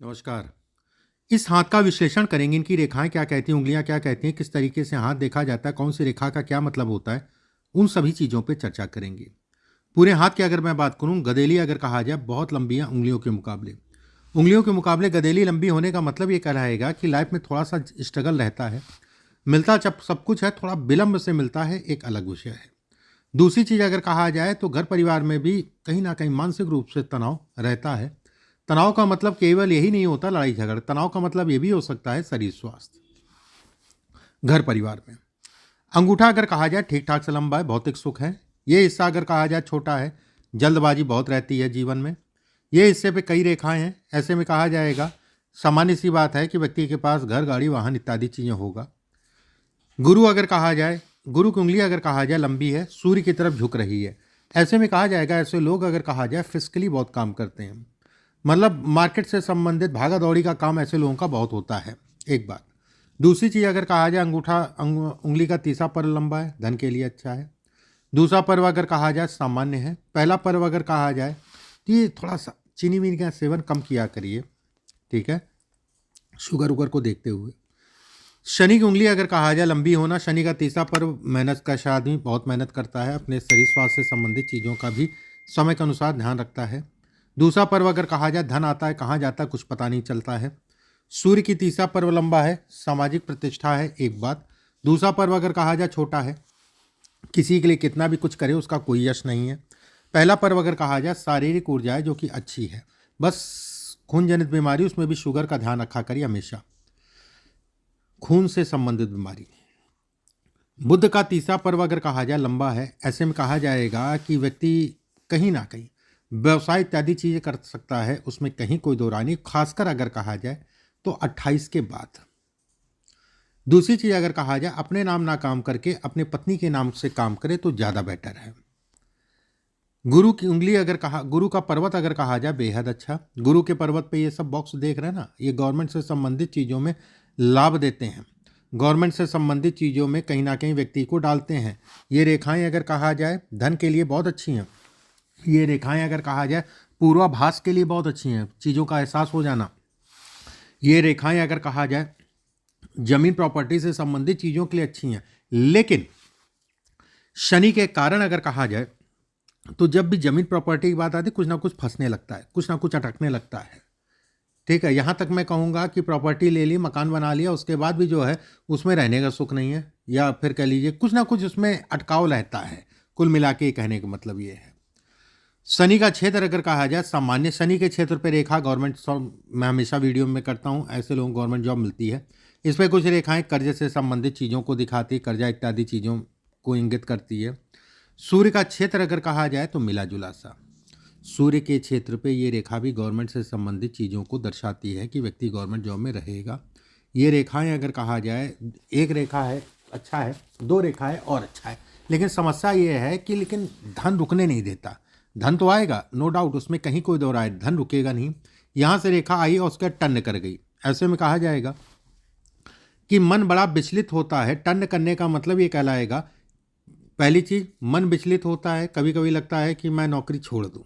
नमस्कार। इस हाथ का विश्लेषण करेंगे, इनकी रेखाएं क्या कहती हैं, उंगलियां क्या कहती हैं, किस तरीके से हाथ देखा जाता है, कौन सी रेखा का क्या मतलब होता है, उन सभी चीज़ों पे चर्चा करेंगे। पूरे हाथ की अगर मैं बात करूं, गदेली अगर कहा जाए बहुत लंबी है उंगलियों के मुकाबले। उंगलियों के मुकाबले गदेली लंबी होने का मतलब ये कहलाएगा कि लाइफ में थोड़ा सा स्ट्रगल रहता है, मिलता जब सब कुछ है, थोड़ा विलंब से मिलता है, एक अलग विषय है। दूसरी चीज़ अगर कहा जाए तो घर परिवार में भी कहीं ना कहीं मानसिक रूप से तनाव रहता है। तनाव का मतलब केवल यही नहीं होता लड़ाई झगड़ा, तनाव का मतलब ये भी हो सकता है शरीर स्वास्थ्य। घर परिवार में अंगूठा अगर कहा जाए ठीक ठाक से लंबा है, भौतिक सुख है। ये हिस्सा अगर कहा जाए छोटा है, जल्दबाजी बहुत रहती है जीवन में। ये हिस्से पे कई रेखाएं हैं, ऐसे में कहा जाएगा सामान्य सी बात है कि व्यक्ति के पास घर गाड़ी वाहन इत्यादि चीज़ें होगा। गुरु अगर कहा जाए, गुरु की उंगली अगर कहा जाए लंबी है, सूर्य की तरफ झुक रही है। ऐसे में कहा जाएगा ऐसे लोग अगर कहा जाए फिजिकली बहुत काम करते हैं, मतलब मार्केट से संबंधित भागा दौड़ी का काम ऐसे लोगों का बहुत होता है। एक बात। दूसरी चीज़ अगर कहा जाए उंगली का तीसरा पर्व लंबा है, धन के लिए अच्छा है। दूसरा पर्व अगर कहा जाए सामान्य है। पहला पर्व अगर कहा जाए तो ये थोड़ा सा चीनी वीनी का सेवन कम किया करिए, ठीक है, शुगर उगर को देखते हुए। शनि की उंगली अगर कहा जाए लंबी होना, शनि का तीसरा पर्व मेहनत का आदमी बहुत मेहनत करता है, अपने शरीर स्वास्थ्य से संबंधित चीज़ों का भी समय के अनुसार ध्यान रखता है। दूसरा पर्व अगर कहा जाए धन आता है, कहाँ जाता है कुछ पता नहीं चलता है। सूर्य की तीसरा पर्व लंबा है, सामाजिक प्रतिष्ठा है। एक बात। दूसरा पर्व अगर कहा जाए छोटा है, किसी के लिए कितना भी कुछ करे उसका कोई यश नहीं है। पहला पर्व अगर कहा जाए शारीरिक ऊर्जा है जो कि अच्छी है, बस खून जनित बीमारी, उसमें भी शुगर का ध्यान रखा करिए हमेशा, खून से संबंधित बीमारी। बुध का तीसरा पर्व अगर कहा जाए लंबा है, ऐसे में कहा जाएगा कि व्यक्ति कहीं ना कहीं व्यवसाय इत्यादि चीज़ें कर सकता है, उसमें कहीं कोई दो राय नहीं, खासकर अगर कहा जाए तो 28 के बाद। दूसरी चीज़ अगर कहा जाए अपने नाम ना काम करके अपने पत्नी के नाम से काम करे तो ज़्यादा बेटर है। गुरु की उंगली अगर कहा, गुरु का पर्वत अगर कहा जाए बेहद अच्छा। गुरु के पर्वत पे ये सब बॉक्स देख रहे हैं ना, ये गवर्नमेंट से संबंधित चीज़ों में लाभ देते हैं, गवर्नमेंट से संबंधित चीज़ों में कहीं ना कहीं व्यक्ति को डालते हैं। ये रेखाएं अगर कहा जाए धन के लिए बहुत अच्छी हैं। ये रेखाएं अगर कहा जाए पूर्वाभास के लिए बहुत अच्छी हैं, चीज़ों का एहसास हो जाना। ये रेखाएं अगर कहा जाए जमीन प्रॉपर्टी से संबंधित चीज़ों के लिए अच्छी हैं। लेकिन शनि के कारण अगर कहा जाए तो जब भी जमीन प्रॉपर्टी की बात आती है कुछ ना कुछ फंसने लगता है, कुछ ना कुछ अटकने लगता है, ठीक है। यहाँ तक मैं कहूँगा कि प्रॉपर्टी ले ली, मकान बना लिया, उसके बाद भी जो है उसमें रहने का सुख नहीं है, या फिर कह लीजिए कुछ ना कुछ उसमें अटकाव रहता है। कुल मिला के कहने का मतलब ये है। शनि का क्षेत्र अगर कहा जाए सामान्य, शनि के क्षेत्र पर रेखा गवर्नमेंट, मैं हमेशा वीडियो में करता हूँ, ऐसे लोगों को गवर्नमेंट जॉब मिलती है। इस पर कुछ रेखाएं कर्जे से संबंधित चीज़ों को दिखाती, कर्जा इत्यादि चीज़ों को इंगित करती है। सूर्य का क्षेत्र अगर कहा जाए तो मिला जुला सा, सूर्य के क्षेत्र पे ये रेखा भी गवर्नमेंट से संबंधित चीज़ों को दर्शाती है कि व्यक्ति गवर्नमेंट जॉब में रहेगा। ये रेखाएं अगर कहा जाए, एक रेखा है अच्छा है, दो रेखा है और अच्छा है, लेकिन समस्या ये है कि लेकिन धन रुकने नहीं देता। धन तो आएगा नो डाउट, उसमें कहीं कोई दो राय, धन रुकेगा नहीं। यहाँ से रेखा आई और उसका टर्न कर गई, ऐसे में कहा जाएगा कि मन बड़ा विचलित होता है। टर्न करने का मतलब ये कहलाएगा, पहली चीज़ मन विचलित होता है, कभी कभी लगता है कि मैं नौकरी छोड़ दूँ,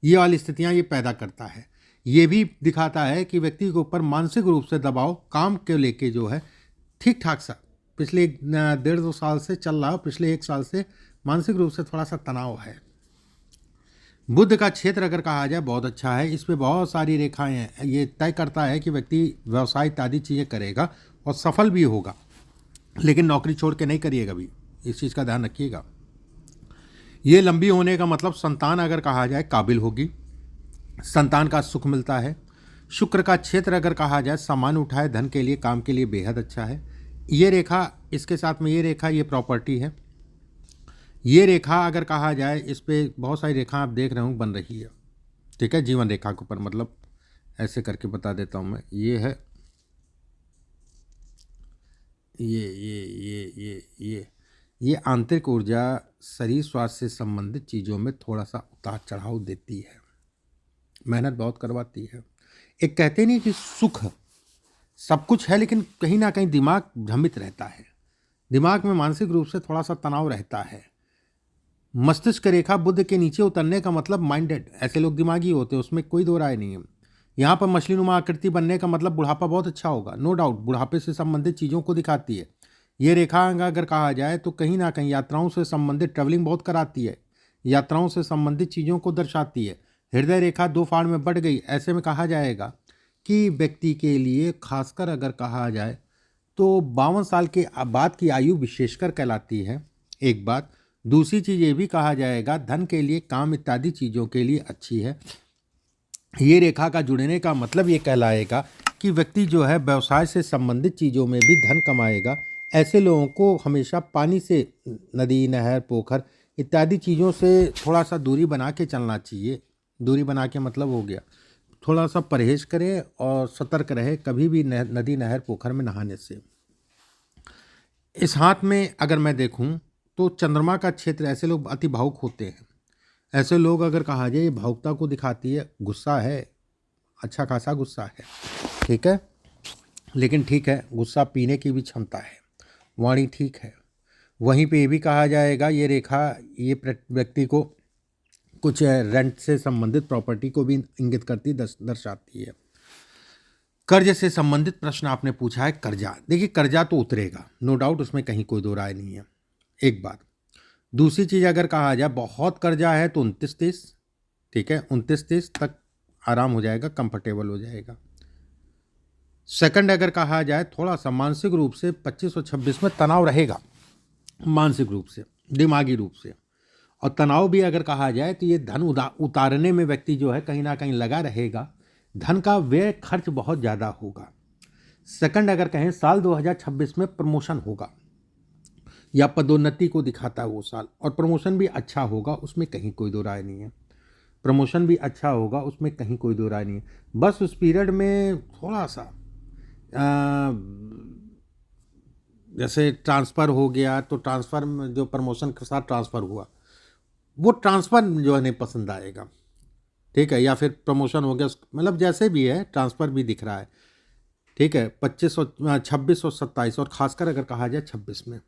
ये वाली स्थितियाँ ये पैदा करता है। ये भी दिखाता है कि व्यक्ति के ऊपर मानसिक रूप से दबाव काम के लेके जो है ठीक ठाक सा पिछले 1.5-2 साल से चल रहा है, पिछले 1 साल से मानसिक रूप से थोड़ा सा तनाव है। बुध का क्षेत्र अगर कहा जाए बहुत अच्छा है, इस पे बहुत सारी रेखाएं हैं। ये तय करता है कि व्यक्ति व्यवसाय इत्यादि चीज़ें करेगा और सफल भी होगा, लेकिन नौकरी छोड़ के नहीं करिएगा भी, इस चीज़ का ध्यान रखिएगा। ये लंबी होने का मतलब संतान अगर कहा जाए काबिल होगी, संतान का सुख मिलता है। शुक्र का क्षेत्र अगर कहा जाए सामान उठाए, धन के लिए काम के लिए बेहद अच्छा है। ये रेखा, इसके साथ में ये रेखा, ये प्रॉपर्टी है। ये रेखा अगर कहा जाए, इस पे बहुत सारी रेखा आप देख रहे हो बन रही है, ठीक है, जीवन रेखा के ऊपर, मतलब ऐसे करके बता देता हूँ मैं। ये है ये आंतरिक ऊर्जा शरीर स्वास्थ्य से संबंधित चीज़ों में थोड़ा सा उतार चढ़ाव देती है, मेहनत बहुत करवाती है। एक कहते नहीं कि सुख सब कुछ है, लेकिन कहीं ना कहीं दिमाग भ्रमित रहता है, दिमाग में मानसिक रूप से थोड़ा सा तनाव रहता है। मस्तिष्क रेखा बुध के नीचे उतरने का मतलब माइंडेड, ऐसे लोग दिमागी होते हैं, उसमें कोई दो राय नहीं है। यहाँ पर मछलीनुमा आकृति बनने का मतलब बुढ़ापा बहुत अच्छा होगा, नो डाउट, बुढ़ापे से संबंधित चीज़ों को दिखाती है। ये रेखा अगर कहा जाए तो कहीं ना कहीं यात्राओं से संबंधित ट्रैवलिंग बहुत कराती है, यात्राओं से संबंधित चीज़ों को दर्शाती है। हृदय रेखा 2 फाड़ में बढ़ गई, ऐसे में कहा जाएगा कि व्यक्ति के लिए खासकर अगर कहा जाए तो 52 साल के बाद की आयु विशेषकर कहलाती है, एक बात। दूसरी चीज़ ये भी कहा जाएगा धन के लिए, काम इत्यादि चीज़ों के लिए अच्छी है। ये रेखा का जुड़ने का मतलब ये कहलाएगा कि व्यक्ति जो है व्यवसाय से संबंधित चीज़ों में भी धन कमाएगा। ऐसे लोगों को हमेशा पानी से, नदी, नहर, पोखर इत्यादि चीज़ों से थोड़ा सा दूरी बना के चलना चाहिए। दूरी बना के मतलब हो गया थोड़ा सा परहेज करें और सतर्क रहे कभी भी नदी, नहर, पोखर में नहाने से। इस हाथ में अगर मैं देखूं तो चंद्रमा का क्षेत्र, ऐसे लोग अति भावुक होते हैं। ऐसे लोग अगर कहा जाए ये भावुकता को दिखाती है, गुस्सा है, अच्छा खासा गुस्सा है, ठीक है, लेकिन ठीक है, गुस्सा पीने की भी क्षमता है, वाणी ठीक है। वहीं पे ये भी कहा जाएगा ये रेखा ये व्यक्ति को कुछ रेंट से संबंधित प्रॉपर्टी को भी इंगित करती, दर्शाती है। कर्ज से संबंधित प्रश्न आपने पूछा है, कर्जा, देखिए कर्जा तो उतरेगा, नो डाउट, उसमें कहीं कोई दो राय नहीं है, एक बात। दूसरी चीज़ अगर कहा जाए बहुत कर्जा है तो 29-30, ठीक है, 29-30 तक आराम हो जाएगा, कंफर्टेबल हो जाएगा। सेकंड अगर कहा जाए थोड़ा सा मानसिक रूप से 25 और 26 में तनाव रहेगा, मानसिक रूप से, दिमागी रूप से। और तनाव भी अगर कहा जाए तो ये धन उतारने में व्यक्ति जो है कहीं ना कहीं लगा रहेगा, धन का व्यय खर्च बहुत ज़्यादा होगा। सेकंड अगर कहें साल 2026 में प्रमोशन होगा या पदोन्नति को दिखाता है वो साल, और प्रमोशन भी अच्छा होगा, उसमें कहीं कोई दो राय नहीं है। प्रमोशन भी अच्छा होगा, उसमें कहीं कोई दो राय नहीं है। बस उस पीरियड में थोड़ा सा जैसे ट्रांसफ़र हो गया तो ट्रांसफ़र में जो प्रमोशन के साथ ट्रांसफ़र हुआ वो ट्रांसफ़र जो है नहीं पसंद आएगा, ठीक है, या फिर प्रमोशन हो गया, मतलब जैसे भी है ट्रांसफ़र भी दिख रहा है, ठीक है। 25 और 26 और 27 और खासकर अगर कहा जाए 26 में,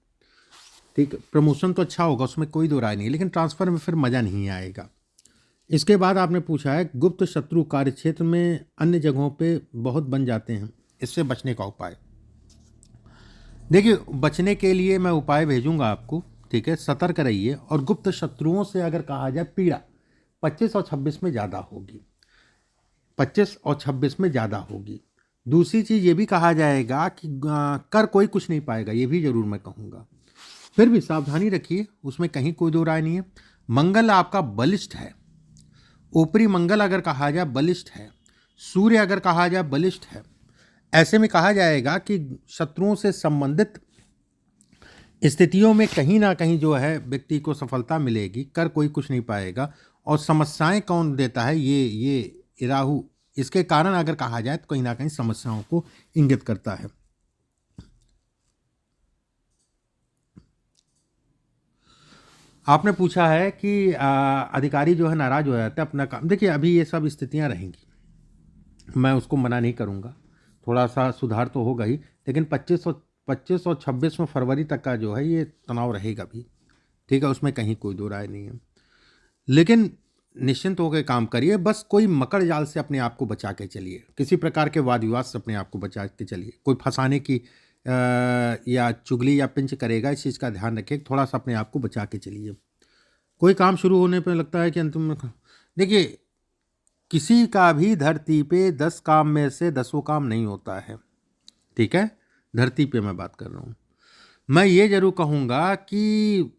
ठीक है, प्रमोशन तो अच्छा होगा, उसमें कोई दो राय नहीं, लेकिन ट्रांसफ़र में फिर मज़ा नहीं आएगा। इसके बाद आपने पूछा है गुप्त शत्रु कार्यक्षेत्र में अन्य जगहों पे बहुत बन जाते हैं, इससे बचने का उपाय। देखिए बचने के लिए मैं उपाय भेजूंगा आपको, ठीक है, सतर्क रहिए। और गुप्त शत्रुओं से अगर कहा जाए पीड़ा 25 और 26 में ज़्यादा होगी, 25 और 26 में ज़्यादा होगी। दूसरी चीज़ ये भी कहा जाएगा कि कर कोई कुछ नहीं पाएगा, ये भी ज़रूर मैं कहूँगा, फिर भी सावधानी रखिए, उसमें कहीं कोई दो राय नहीं है। मंगल आपका बलिष्ठ है, ऊपरी मंगल अगर कहा जाए बलिष्ठ है, सूर्य अगर कहा जाए बलिष्ठ है। ऐसे में कहा जाएगा कि शत्रुओं से संबंधित स्थितियों में कहीं ना कहीं जो है व्यक्ति को सफलता मिलेगी, कर कोई कुछ नहीं पाएगा। और समस्याएं कौन देता है, ये राहु, इसके कारण अगर कहा जाए तो कहीं ना कहीं समस्याओं को इंगित करता है। आपने पूछा है कि अधिकारी जो है नाराज हो जाते हैं अपना काम। देखिए अभी ये सब स्थितियां रहेंगी, मैं उसको मना नहीं करूंगा, थोड़ा सा सुधार तो होगा ही, लेकिन 25 और 26 में फरवरी तक का जो है ये तनाव रहेगा भी, ठीक है, उसमें कहीं कोई दो राय नहीं है। लेकिन निश्चिंत होकर काम करिए, बस कोई मकड़ जाल से अपने आप को बचा के चलिए, किसी प्रकार के वाद विवाद से अपने आप को बचा के चलिए। कोई फंसाने की या चुगली या पिंच करेगा, इस चीज़ का ध्यान रखिए, थोड़ा सा अपने आप को बचा के चलिए। कोई काम शुरू होने पर लगता है कि अंतिम में, देखिए किसी का भी धरती पे 10 काम में से 10 काम नहीं होता है, ठीक है, धरती पे मैं बात कर रहा हूँ। मैं ये जरूर कहूँगा कि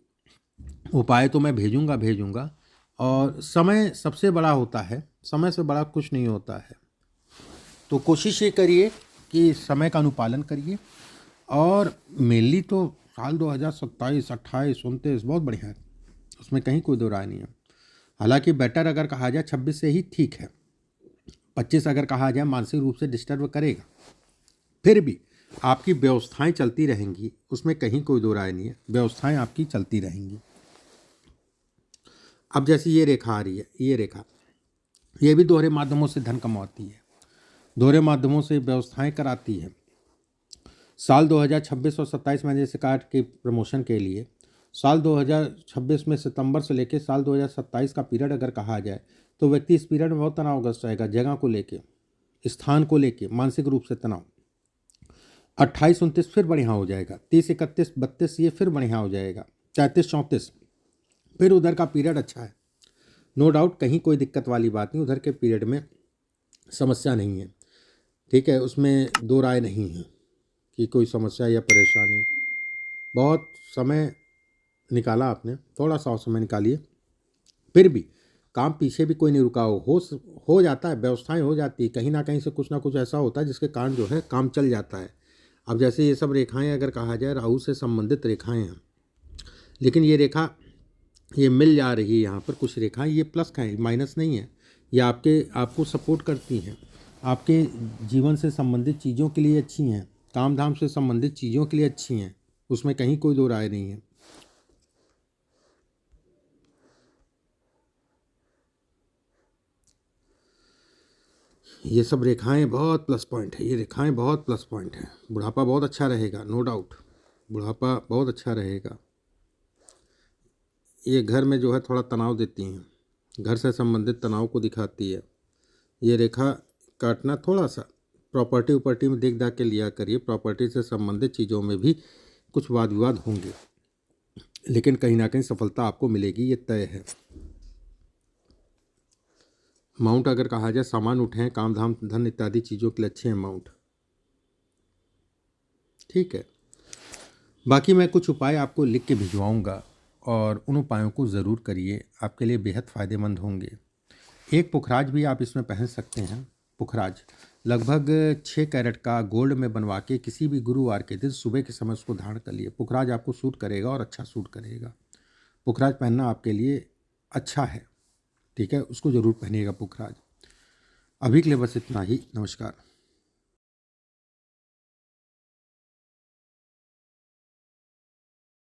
उपाय तो मैं भेजूंगा, और समय सबसे बड़ा होता है, समय से बड़ा कुछ नहीं होता है। तो कोशिश ये करिए कि समय का अनुपालन करिए। और मेनली तो साल 2027, 28, 29 बहुत बढ़िया है, उसमें कहीं कोई दो राय नहीं है। हालांकि बेटर अगर कहा जाए 26 से ही ठीक है, 25 अगर कहा जाए मानसिक रूप से डिस्टर्ब करेगा, फिर भी आपकी व्यवस्थाएं चलती रहेंगी, उसमें कहीं कोई दो राय नहीं है, व्यवस्थाएं आपकी चलती रहेंगी। अब जैसे ये रेखा आ रही है, ये रेखा ये भी दोहरे माध्यमों से धन कमाती है, दोहरे माध्यमों से व्यवस्थाएं कराती है। साल 2026 और 27 में जैसे काट के प्रमोशन के लिए साल 2026 में सितंबर से लेकर साल 2027 का पीरियड अगर कहा जाए तो व्यक्ति इस पीरियड में बहुत तनावग्रस्त रहेगा, जगह को लेके, स्थान को लेके मानसिक रूप से तनाव। 28-29 फिर बढ़िया हो जाएगा। 30-31-32 ये फिर बढ़िया हो जाएगा। 33-34 फिर उधर का पीरियड अच्छा है, नो डाउट, कहीं कोई दिक्कत वाली बात नहीं, उधर के पीरियड में समस्या नहीं है, ठीक है, उसमें दो राय नहीं है कि कोई समस्या या परेशानी। बहुत समय निकाला आपने, थोड़ा सा और समय निकालिए, फिर भी काम पीछे भी कोई नहीं रुका हो जाता है, व्यवस्थाएं हो जाती है, कहीं ना कहीं से कुछ ना कुछ ऐसा होता है जिसके कारण जो है काम चल जाता है। अब जैसे ये सब रेखाएं अगर कहा जाए राहु से संबंधित रेखाएं हैं, लेकिन ये रेखा ये मिल जा रही है यहाँ पर, कुछ रेखाएं ये प्लस का है, माइनस नहीं है, ये आपको सपोर्ट करती हैं, आपके जीवन से संबंधित चीज़ों के लिए अच्छी हैं, काम धाम से संबंधित चीज़ों के लिए अच्छी हैं, उसमें कहीं कोई दो राय नहीं है। ये सब रेखाएं बहुत प्लस पॉइंट है, ये रेखाएं बहुत प्लस पॉइंट है। बुढ़ापा बहुत अच्छा रहेगा, नो डाउट, बुढ़ापा बहुत अच्छा रहेगा। ये घर में जो है थोड़ा तनाव देती हैं, घर से संबंधित तनाव को दिखाती है। ये रेखा काटना थोड़ा सा प्रॉपर्टी उपर्टी में देख दाख के लिया करिए, प्रॉपर्टी से संबंधित चीज़ों में भी कुछ वाद विवाद होंगे, लेकिन कहीं ना कहीं सफलता आपको मिलेगी, ये तय है। अमाउंट अगर कहा जाए, सामान उठे, काम धाम धन इत्यादि चीज़ों के लिए अच्छे अमाउंट, ठीक है। बाकी मैं कुछ उपाय आपको लिख के भिजवाऊंगा और उन उपायों को ज़रूर करिए, आपके लिए बेहद फ़ायदेमंद होंगे। एक पुखराज भी आप इसमें पहन सकते हैं। पुखराज लगभग 6 कैरेट का गोल्ड में बनवा के किसी भी गुरुवार के दिन सुबह के समय उसको धारण कर लिए। पुखराज आपको सूट करेगा और अच्छा सूट करेगा। पुखराज पहनना आपके लिए अच्छा है, ठीक है, उसको ज़रूर पहनिएगा पुखराज। अभी के लिए बस इतना ही, नमस्कार।